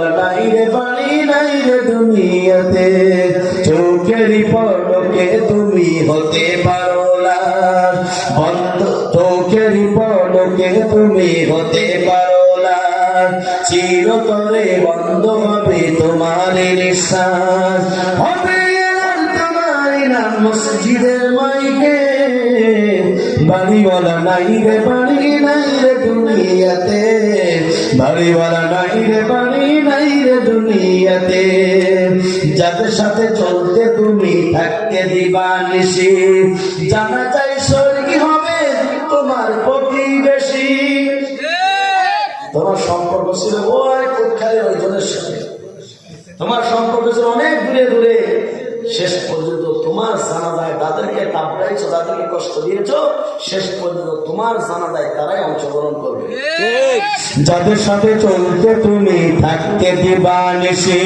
বাড়িওয়ালা নাই রে বাড়ি নাই রে দুনিয়াতে, চোখেরই পলকে তুমি হতে পারো লাশ, বন্ধ চোখেরই পলকে তুমি হতে পারো লাশ, চিরতরে বন্ধ হবে তোমার নিঃশ্বাস, হবে তোমার নাম মসজিদের মাইকে, বাড়িওয়ালা নাই রে বাড়ি নাই রে দুনিয়াতে, বাড়িওয়ালা নাই রে বাড়ি নাই রে দুনিয়াতে, যাদের সাথে চলতে তুমি থাকতে দিবা নিশি, জানা চাই স্বর্গী হবে তোমার প্রতিবেশী। তোমার সম্পর্ক ছিল ওই কোটখালি ওই জনের সাথে, তোমার সম্পর্ক ছিল অনেক দূরে দূরে, শেষ পর্যন্ত তোমার জানাজায় তাদেরকে তাপড়াইছো, তাদেরকে কষ্ট দিয়েছো, শেষ পর্যন্ত তোমার জানাজায় তারাই অংশগ্রহণ করবে। যাদের সাথে চলতে তুমি থাকতে দিবা নিশি,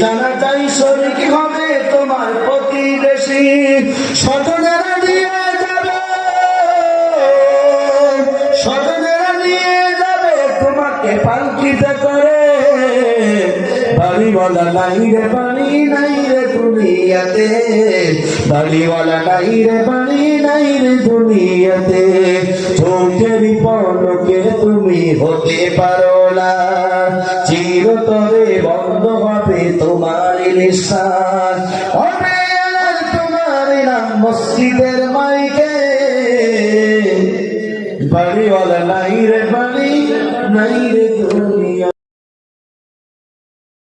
জানাজাই শরীক হবে তোমার প্রতিবেশী, স্বজনেরা নিয়ে যাবে, স্বজনেরা নিয়ে যাবে তোমাকে পালকিতে করে, বাড়িওয়ালা নাই রে বাড়ি নাই রে দুনিয়াতে, বাড়িওয়ালা নাই রে বাড়ি নাই রে দুনিয়াতে, চোখেরই পলকে তুমি হতে পারো না, চিরতরে বন্ধ হবে তোমার নিঃশ্বাস, হবে তোমার নাম মসজিদের মাইকে, বাড়িওয়ালা নাই রে বাড়ি নাই রে দুনিয়া।